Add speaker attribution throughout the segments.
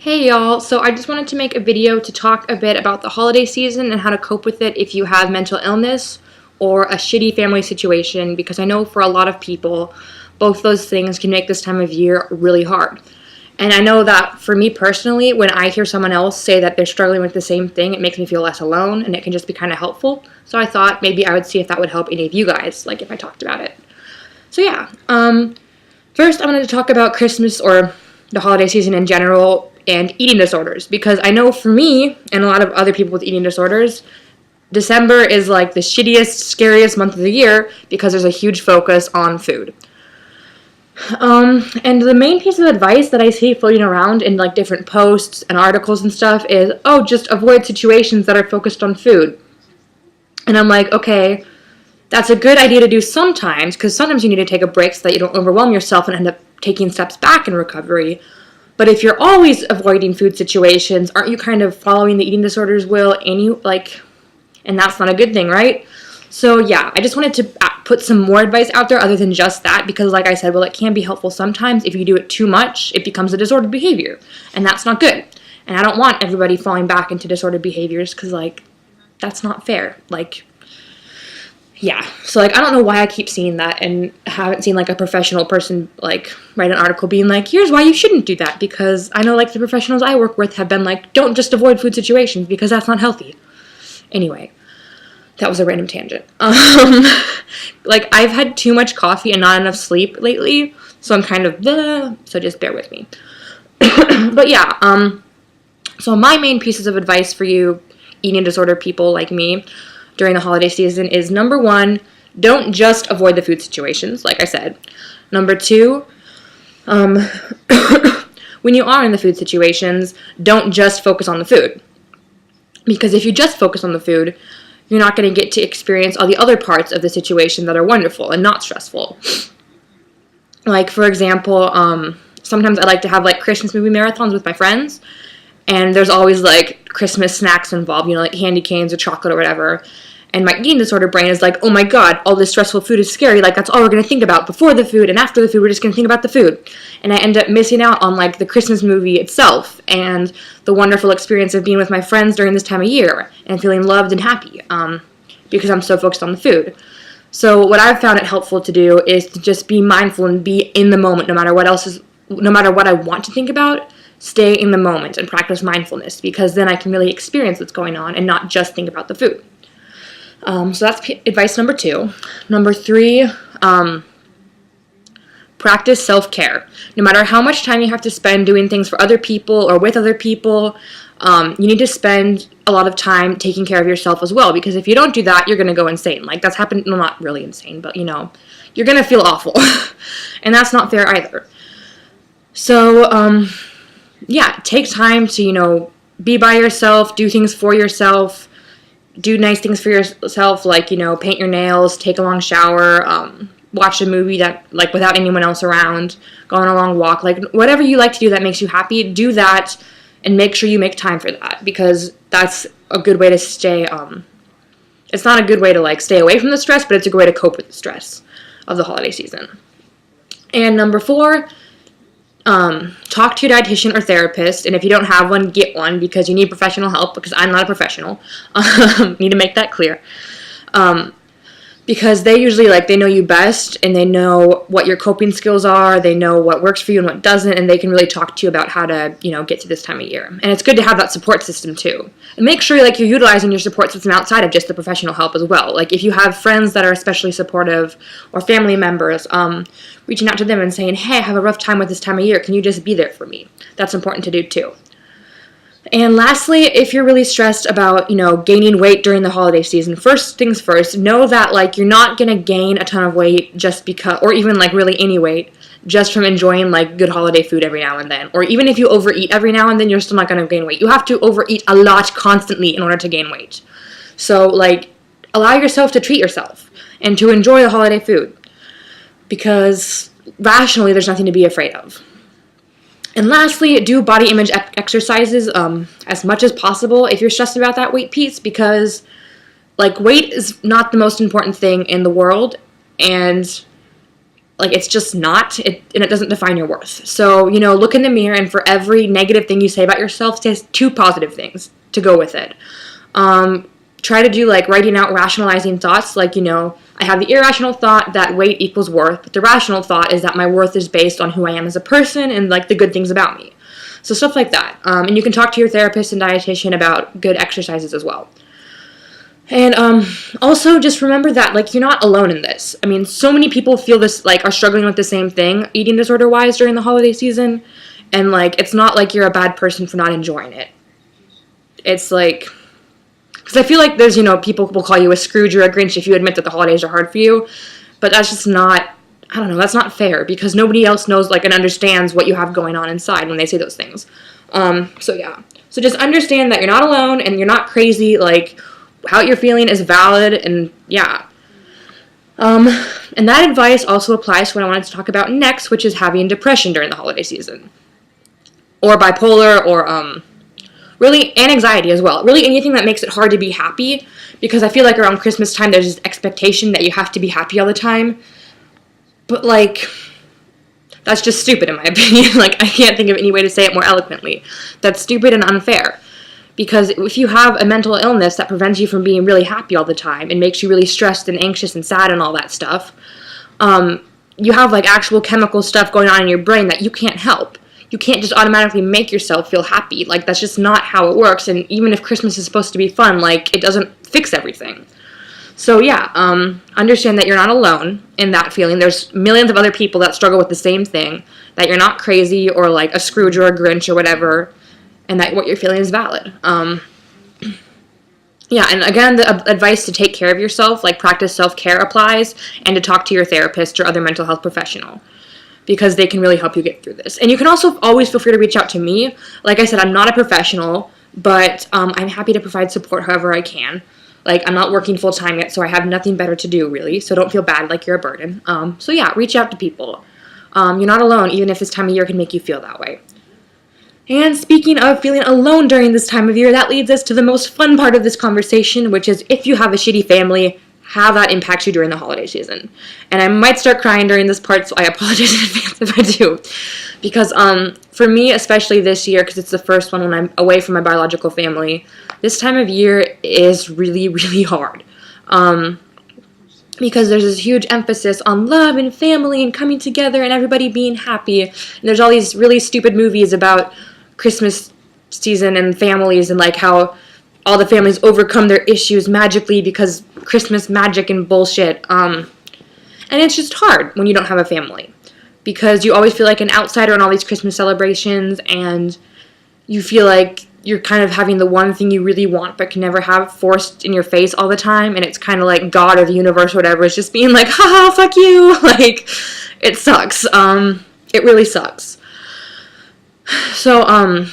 Speaker 1: Hey y'all, so I just wanted to make a video to talk a bit about the holiday season and how to cope with it if you have mental illness or a shitty family situation, because I know for a lot of people, both those things can make this time of year really hard. And I know that for me personally, when I hear someone else say that they're struggling with the same thing, it makes me feel less alone and it can just be kind of helpful. So I thought maybe I would see if that would help any of you guys, like if I talked about it. So yeah, first I wanted to talk about Christmas or the holiday season in general and eating disorders, because I know for me and a lot of other people with eating disorders, December is like the shittiest, scariest month of the year because there's a huge focus on food. And the main piece of advice that I see floating around in like different posts and articles and stuff is, oh, just avoid situations that are focused on food. And I'm like, okay, that's a good idea to do sometimes, because sometimes you need to take a break so that you don't overwhelm yourself and end up taking steps back in recovery. But if you're always avoiding food situations, aren't you kind of following the eating disorders will and that's not a good thing, right? So yeah, I just wanted to put some more advice out there other than just that, because like I said, well, it can be helpful sometimes. If you do it too much, it becomes a disordered behavior, and that's not good. And I don't want everybody falling back into disordered behaviors, because that's not fair. Yeah, so I don't know why I keep seeing that and haven't seen a professional person write an article being like, here's why you shouldn't do that, because I know the professionals I work with have been like, don't just avoid food situations because that's not healthy. Anyway, that was a random tangent. I've had too much coffee and not enough sleep lately, so I'm kind of so just bear with me. But yeah, so my main pieces of advice for you eating disorder people like me during the holiday season is, number one, don't just avoid the food situations, like I said. Number two, when you are in the food situations, don't just focus on the food. Because if you just focus on the food, you're not going to get to experience all the other parts of the situation that are wonderful and not stressful. For example, sometimes I like to have Christmas movie marathons with my friends, and there's always Christmas snacks involved, candy canes or chocolate or whatever. And my eating disorder brain is like, oh my god, all this stressful food is scary. That's all we're going to think about before the food, and after the food, we're just going to think about the food. And I end up missing out on the Christmas movie itself and the wonderful experience of being with my friends during this time of year and feeling loved and happy because I'm so focused on the food. So what I've found it helpful to do is to just be mindful and be in the moment, no matter what I want to think about. Stay in the moment and practice mindfulness, because then I can really experience what's going on and not just think about the food. So that's advice number two. Number three, practice self-care. No matter how much time you have to spend doing things for other people or with other people, you need to spend a lot of time taking care of yourself as well, because if you don't do that, you're going to go insane. That's happened, well, not really insane, but you're going to feel awful. And that's not fair either. So, yeah, take time to, be by yourself, do things for yourself, do nice things for yourself, paint your nails, take a long shower, watch a movie that, without anyone else around, go on a long walk, whatever you like to do that makes you happy, do that, and make sure you make time for that, because that's a good way to stay, it's not a good way to, stay away from the stress, but it's a good way to cope with the stress of the holiday season. And number four, talk to your dietitian or therapist, and if you don't have one, get one, because you need professional help, because I'm not a professional. Need to make that clear. Because they usually, they know you best, and they know what your coping skills are, they know what works for you and what doesn't, and they can really talk to you about how to, get to this time of year. And it's good to have that support system, too. And make sure, you're utilizing your support system outside of just the professional help as well. If you have friends that are especially supportive, or family members, reaching out to them and saying, hey, I have a rough time with this time of year, can you just be there for me? That's important to do, too. And lastly, if you're really stressed about, gaining weight during the holiday season, first things first, know that, you're not going to gain a ton of weight just because, or even, really any weight, just from enjoying, good holiday food every now and then. Or even if you overeat every now and then, you're still not going to gain weight. You have to overeat a lot constantly in order to gain weight. So, allow yourself to treat yourself and to enjoy the holiday food, because rationally, there's nothing to be afraid of. And lastly, do body image exercises as much as possible if you're stressed about that weight piece, because weight is not the most important thing in the world, and Like, it's just not, and it doesn't define your worth. So, look in the mirror, and for every negative thing you say about yourself, say 2 positive things to go with it. Try to do, like, writing out rationalizing thoughts, like, I have the irrational thought that weight equals worth, but the rational thought is that my worth is based on who I am as a person and, like, the good things about me. So stuff like that. And you can talk to your therapist and dietitian about good exercises as well. And also just remember that, like, you're not alone in this. I mean, so many people feel this, like, are struggling with the same thing, eating disorder-wise, during the holiday season. And, like, it's not like you're a bad person for not enjoying it. It's like, because I feel like there's, people will call you a Scrooge or a Grinch if you admit that the holidays are hard for you. But that's just not, I don't know, that's not fair, because nobody else knows, like, and understands what you have going on inside when they say those things. So yeah. So just understand that you're not alone and you're not crazy. Like, how you're feeling is valid, and yeah. And that advice also applies to what I wanted to talk about next, which is having depression during the holiday season. Or bipolar, or, really, and anxiety as well. Really anything that makes it hard to be happy, because I feel like around Christmas time there's this expectation that you have to be happy all the time. But, like, that's just stupid in my opinion. Like, I can't think of any way to say it more eloquently. That's stupid and unfair. Because if you have a mental illness that prevents you from being really happy all the time and makes you really stressed and anxious and sad and all that stuff, you have, like, actual chemical stuff going on in your brain that you can't help. You can't just automatically make yourself feel happy. Like, that's just not how it works. And even if Christmas is supposed to be fun, like, it doesn't fix everything. So yeah, understand that you're not alone in that feeling. There's millions of other people that struggle with the same thing, that you're not crazy or like a Scrooge or a Grinch or whatever, and that what you're feeling is valid. Yeah, and again, the advice to take care of yourself, like practice self-care, applies, and to talk to your therapist or other mental health professional, because they can really help you get through this. And you can also always feel free to reach out to me. Like I said, I'm not a professional, but I'm happy to provide support however I can. Like, I'm not working full-time yet, so I have nothing better to do, really, so don't feel bad like you're a burden. So yeah, reach out to people. You're not alone, even if this time of year can make you feel that way. And speaking of feeling alone during this time of year, that leads us to the most fun part of this conversation, which is if you have a shitty family, how that impacts you during the holiday season. And I might start crying during this part, so I apologize in advance if I do. Because for me, especially this year, because it's the first one when I'm away from my biological family, this time of year is really, really hard. Because there's this huge emphasis on love and family and coming together and everybody being happy. And there's all these really stupid movies about Christmas season and families and like how all the families overcome their issues magically because Christmas magic and bullshit. And it's just hard when you don't have a family, because you always feel like an outsider in all these Christmas celebrations, and you feel like you're kind of having the one thing you really want but can never have forced in your face all the time, and it's kind of like God or the universe or whatever is just being like, haha, fuck you. Like, it sucks. It really sucks. So,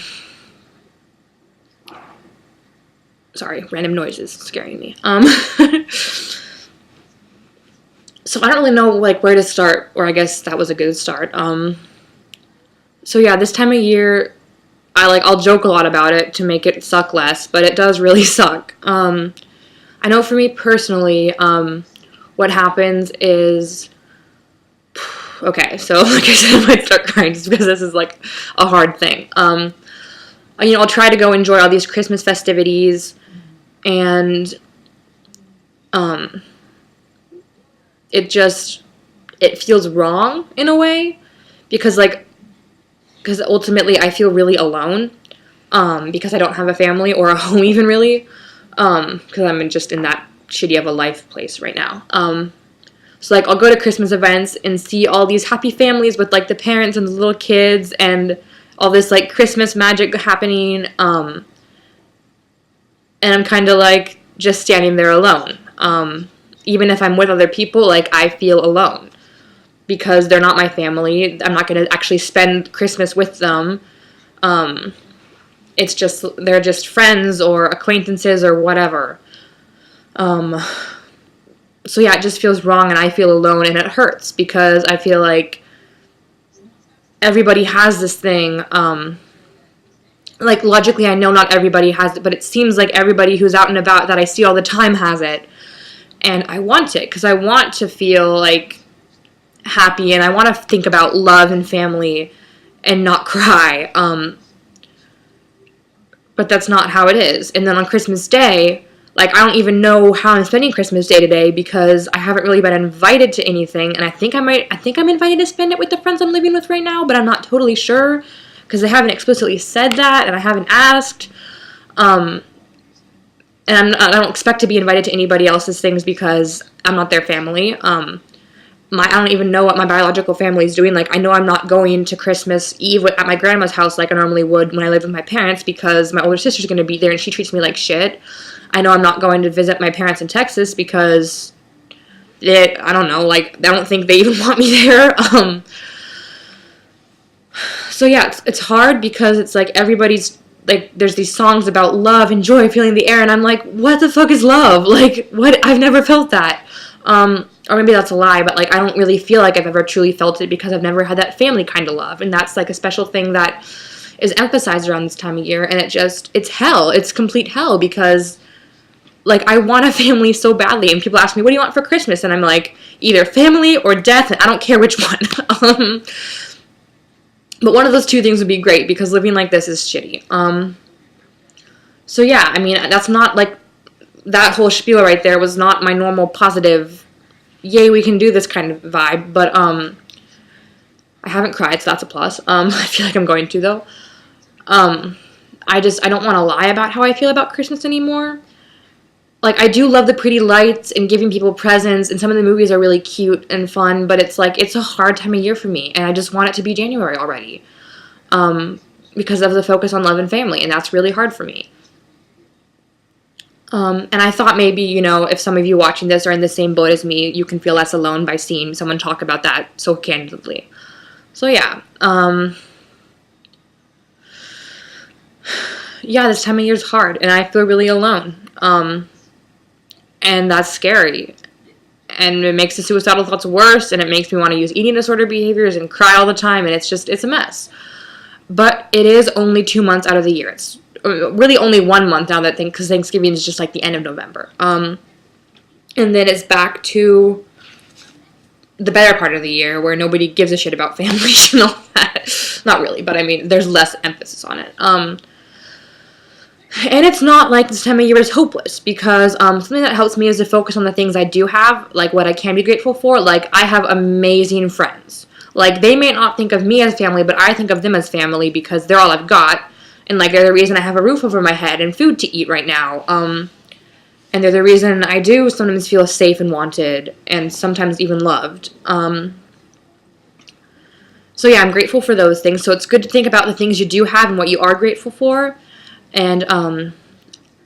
Speaker 1: sorry, random noises scaring me. So I don't really know, like, where to start, or I guess that was a good start. So yeah, this time of year, I'll joke a lot about it to make it suck less, but it does really suck. I know for me personally, what happens is, okay, so like I said, I might start crying just because this is like a hard thing. I'll try to go enjoy all these Christmas festivities, and it feels wrong in a way, because ultimately I feel really alone, because I don't have a family or a home even really, because I'm just in that shitty of a life place right now. So like I'll go to Christmas events and see all these happy families with like the parents and the little kids and all this like Christmas magic happening, and I'm kind of like just standing there alone. Even if I'm with other people, like I feel alone, because they're not my family. I'm not going to actually spend Christmas with them. It's just, they're just friends or acquaintances or whatever. So yeah, it just feels wrong, and I feel alone, and it hurts, because I feel like everybody has this thing. Like logically, I know not everybody has it, but it seems like everybody who's out and about that I see all the time has it. And I want it, because I want to feel like happy and I want to think about love and family and not cry. But that's not how it is. And then on Christmas Day, like, I don't even know how I'm spending Christmas Day today because I haven't really been invited to anything. And I think I'm invited to spend it with the friends I'm living with right now, but I'm not totally sure because they haven't explicitly said that and I haven't asked. And I don't expect to be invited to anybody else's things because I'm not their family. I don't even know what my biological family is doing. Like, I know I'm not going to Christmas Eve at my grandma's house like I normally would when I lived with my parents because my older sister's going to be there and she treats me like shit. I know I'm not going to visit my parents in Texas because I don't know, like, I don't think they even want me there. So yeah, it's hard because it's like everybody's, like, there's these songs about love and joy, feeling the air, and I'm like, what the fuck is love? Like, what? I've never felt that. Or maybe that's a lie, but, like, I don't really feel like I've ever truly felt it because I've never had that family kind of love, and that's, like, a special thing that is emphasized around this time of year, and it's hell. It's complete hell because, like, I want a family so badly, and people ask me, what do you want for Christmas? And I'm like, either family or death, and I don't care which one. But one of those two things would be great because living like this is shitty. So yeah, I mean, that's not, like, that whole spiel right there was not my normal positive, yay, we can do this kind of vibe, but, I haven't cried, so that's a plus. I feel like I'm going to, though. I don't want to lie about how I feel about Christmas anymore. Like, I do love the pretty lights and giving people presents, and some of the movies are really cute and fun, but it's, like, it's a hard time of year for me, and I just want it to be January already. Because of the focus on love and family, and that's really hard for me. And I thought maybe, you know, if some of you watching this are in the same boat as me, you can feel less alone by seeing someone talk about that so candidly. So, yeah. Yeah, this time of year is hard, and I feel really alone. And that's scary. And it makes the suicidal thoughts worse, and it makes me want to use eating disorder behaviors and cry all the time, and it's a mess. But it is only 2 months out of the year. It's really only 1 month now because Thanksgiving is just like the end of November. And then it's back to the better part of the year where nobody gives a shit about family and all that. Not really, but I mean, there's less emphasis on it. And it's not like this time of year is hopeless because something that helps me is to focus on the things I do have, like what I can be grateful for. Like, I have amazing friends. Like, they may not think of me as family, but I think of them as family because they're all I've got. And, like, they're the reason I have a roof over my head and food to eat right now. And they're the reason I do sometimes feel safe and wanted and sometimes even loved. So, yeah, I'm grateful for those things. So it's good to think about the things you do have and what you are grateful for. And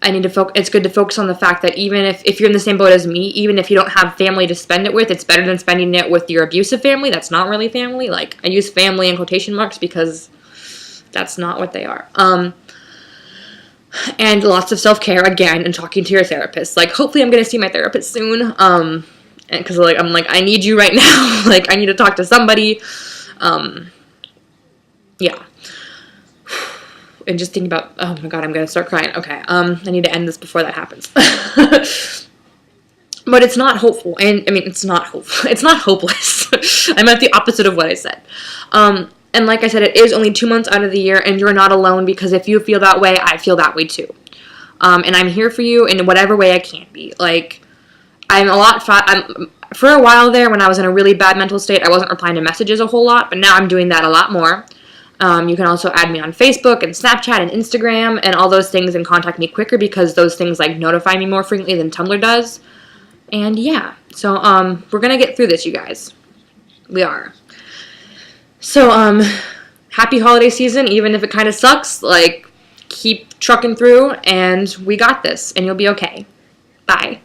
Speaker 1: it's good to focus on the fact that even if you're in the same boat as me, even if you don't have family to spend it with, it's better than spending it with your abusive family. That's not really family. Like, I use family in quotation marks because that's not what they are. And lots of self-care, again, and talking to your therapist. Like, hopefully I'm going to see my therapist soon. Because, like, I'm like, I need you right now. Like, I need to talk to somebody. Yeah. And just thinking about, oh my god, I'm going to start crying. Okay, I need to end this before that happens. But it's not hopeful. And, I mean, it's not hopeful. It's not hopeless. I meant the opposite of what I said. And like I said, it is only 2 months out of the year, and you're not alone because if you feel that way, I feel that way too. And I'm here for you in whatever way I can be. Like, for a while there, when I was in a really bad mental state, I wasn't replying to messages a whole lot, but now I'm doing that a lot more. You can also add me on Facebook and Snapchat and Instagram and all those things and contact me quicker because those things, like, notify me more frequently than Tumblr does. And yeah, so we're going to get through this, you guys. We are. So, happy holiday season, even if it kind of sucks. Like, keep trucking through, and we got this, and you'll be okay. Bye.